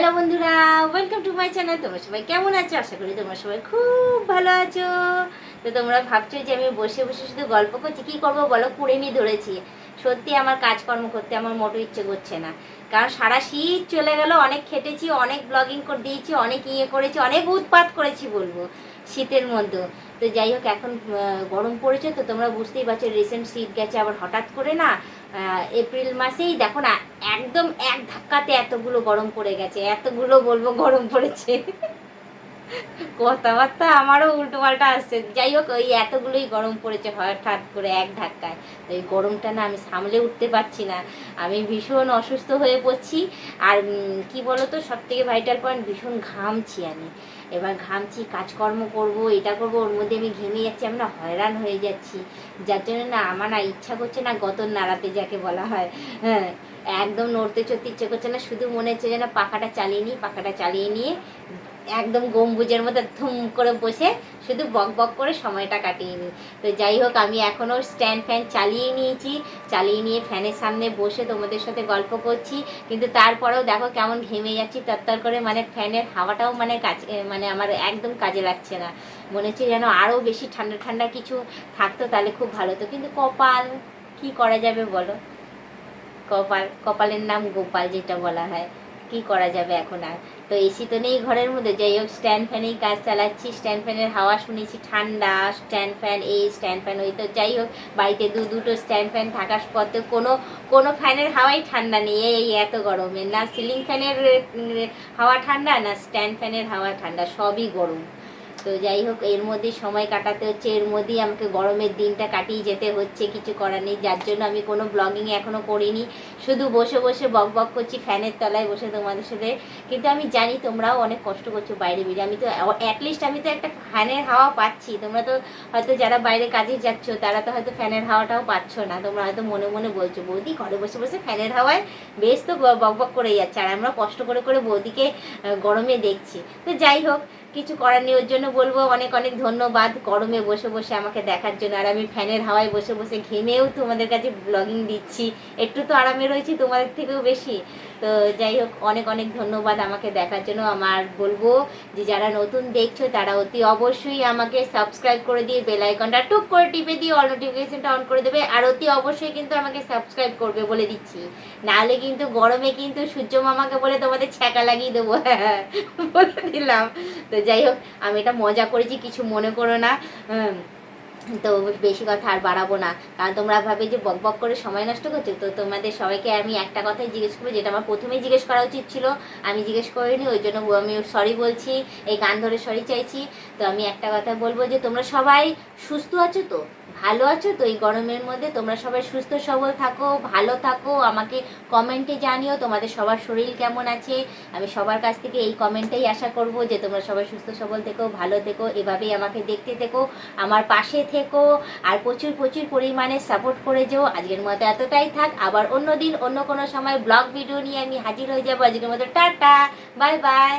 Hello বন্ধুরা, welcome to my channel. তোমরা সবাই কেমন আছো? আশা করি তোমরা সবাই খুব ভালো আছো। তো তোমরা ভাবছো যে আমি বসে বসে শুধু গল্প করছি, কী করবো বলো? কুড়েমি ধরেছি। সত্যি আমার কাজকর্ম করতে আমার মোটো ইচ্ছে করছে না, কারণ সারা শীত চলে গেল, অনেক খেটেছি, অনেক ব্লগিং করে দিয়েছি, অনেক করেছি, অনেক উৎপাত করেছি বলবো শীতের মধ্যে। তো যাই হোক, এখন গরম পড়েছে তো তোমরা বুঝতেই পারছো, রিসেন্ট শীত গেছে আবার হঠাৎ করে না এপ্রিল মাসেই দেখো না একদম এক ধাক্কাতে এতগুলো গরম পড়ে গেছে, এতগুলো বলবো গরম পড়েছে। কথাবার্তা আমারও উল্টো পাল্টা আসছে। যাই হোক, ওই এতগুলোই গরম পড়েছে হঠাৎ করে এক ধাক্কায়। তো এই গরমটা না আমি সামলে উঠতে পারছি না, আমি ভীষণ অসুস্থ হয়ে পড়ছি। আর কি বলতো, সব থেকে ভাইটাল পয়েন্ট, ভীষণ ঘামছি আমি। এবার ঘামছি, কাজকর্ম করব, এটা করব, ওর মধ্যে আমি ঘেমে যাচ্ছি, আমি না হয়রান হয়ে যাচ্ছি। যার জন্য না আমার না ইচ্ছা করছে না গতর নাড়াতে, যাকে বলা হয়। হ্যাঁ, একদম নড়তে চড়তে ইচ্ছে করছে না, শুধু মনে হচ্ছে যেন পাখাটা চালিয়ে নিয়ে একদম গম্বুজের মধ্যে ধুম করে বসে শুধু বক বক করে সময়টা কাটিয়ে নিই। তো যাই হোক, আমি এখনও স্ট্যান্ড ফ্যান চালিয়ে নিয়ে ফ্যানের সামনে বসে তোমাদের সাথে গল্প করছি। কিন্তু তারপরেও দেখো কেমন ঘেমে যাচ্ছি তরতর করে, মানে ফ্যানের হাওয়াটাও মানে কাছে, মানে আমার একদম কাজে লাগছে না। মনে হচ্ছে যেন আরও বেশি ঠান্ডা ঠান্ডা কিছু থাকতো তাহলে খুব ভালো হতো, কিন্তু কপাল, কি করা যাবে বলো? কপালের নাম গোপাল, যেটা বলা হয়। কি করা যাবে এখন আর? তো এসি তো নেই ঘরের মধ্যে, যাই হোক স্ট্যান্ড ফ্যানেই কাজ চালাচ্ছি। স্ট্যান্ড ফ্যানের হাওয়া শুনেছি ঠান্ডা, স্ট্যান্ড ফ্যান এই স্ট্যান্ড ফ্যান ওই। তো যাই হোক, বাড়িতে দুটো স্ট্যান্ড ফ্যান থাকার সত্ত্বেও কোনো ফ্যানের হাওয়াই ঠান্ডা নেই এই এত গরমে। না সিলিং ফ্যানের হাওয়া ঠান্ডা, না স্ট্যান্ড ফ্যানের হাওয়া ঠান্ডা, সবই গরম। তো যাই হোক, এর মধ্যেই সময় কাটাতে হচ্ছে, এর মধ্যেই আমাকে গরমের দিনটা কাটিয়ে যেতে হচ্ছে, কিছু করার নেই। যার জন্য আমি কোনো ব্লগিং এখনও করিনি, শুধু বসে বসে বক বক করছি ফ্যানের তলায় বসে তোমাদের সাথে। কিন্তু আমি জানি তোমরাও অনেক কষ্ট করছো বাইরে বেরিয়ে, আমি তো অ্যাটলিস্ট আমি তো একটা ফ্যানের হাওয়া পাচ্ছি। তোমরা তো হয়তো যারা বাইরে কাজে যাচ্ছ তারা তো হয়তো ফ্যানের হাওয়াটাও পাচ্ছ না। তোমরা হয়তো মনে মনে বলছো বৌদি ঘরে বসে বসে ফ্যানের হাওয়ায় বেশ তো বক বক করে যাচ্ছে, আর আমরা কষ্ট করে করে বৌদিকে গরমে দেখছি। তো যাই হোক, কিছু করার নেই। ওর জন্য বলবো অনেক অনেক ধন্যবাদ গরমে বসে বসে আমাকে দেখার জন্য। আর আমি ফ্যানের হাওয়ায় বসে বসে ঘেমেও তোমাদের কাছে ব্লগিং দিচ্ছি, একটু তো আরামে রয়েছি তোমাদের থেকেও বেশি। তো যাই হোক, অনেক অনেক ধন্যবাদ আমাকে দেখার জন্য। আমার বলবো যে যারা নতুন দেখছো তারা অতি অবশ্যই আমাকে সাবস্ক্রাইব করে দিয়ে বেল আইকনটা টুক করে টিপে দিয়ে অল নোটিফিকেশনটা অন করে দেবে। আর অতি অবশ্যই কিন্তু আমাকে সাবস্ক্রাইব করবে বলে দিচ্ছি, নাহলে কিন্তু গরমে কিন্তু সূর্য মামাকে বলে তোমাদের ছ্যাঁকা লাগিয়ে দেবো, হ্যাঁ বলে দিলাম। তো যাই হোক, আমি এটা মজা করেছি, কিছু মনে করো না। তো বেশি কথা আর বাড়াবো না, কারণ তোমরা ভাবে যে বক বক করে সময় নষ্ট করছো। তো তোমাদের সবাইকে আমি একটা কথাই জিজ্ঞেস করবো, যেটা আমার প্রথমেই জিজ্ঞেস করা উচিত ছিল, আমি জিজ্ঞেস করিনি, ওই জন্য আমি সরি বলছি, এই কান ধরে সরি চাইছি। তো আমি একটা কথা বলবো যে তোমরা সবাই সুস্থ আছো তো, ভালো আছো তো? এই গরমের মধ্যে তোমরা সবাই সুস্থ সবল থাকো, ভালো থাকো, আমাকে কমেন্টে জানিও তোমাদের সবার শরীর কেমন আছে। আমি সবার কাছ থেকে এই কমেন্টেই আশা করব যে তোমরা সবাই সুস্থ সবল থেকো, ভালো থেকো, এভাবেই আমাকে দেখতে থেকো, আমার পাশে থেকো, আর প্রচুর প্রচুর পরিমাণে সাপোর্ট করে যেও। আজকের মতো এতটাই থাক, আবার অন্য দিন অন্য কোনো সময় ব্লগ ভিডিও নিয়ে আমি হাজির হয়ে যাবো। আজকের মতো টাটা, বাই বাই।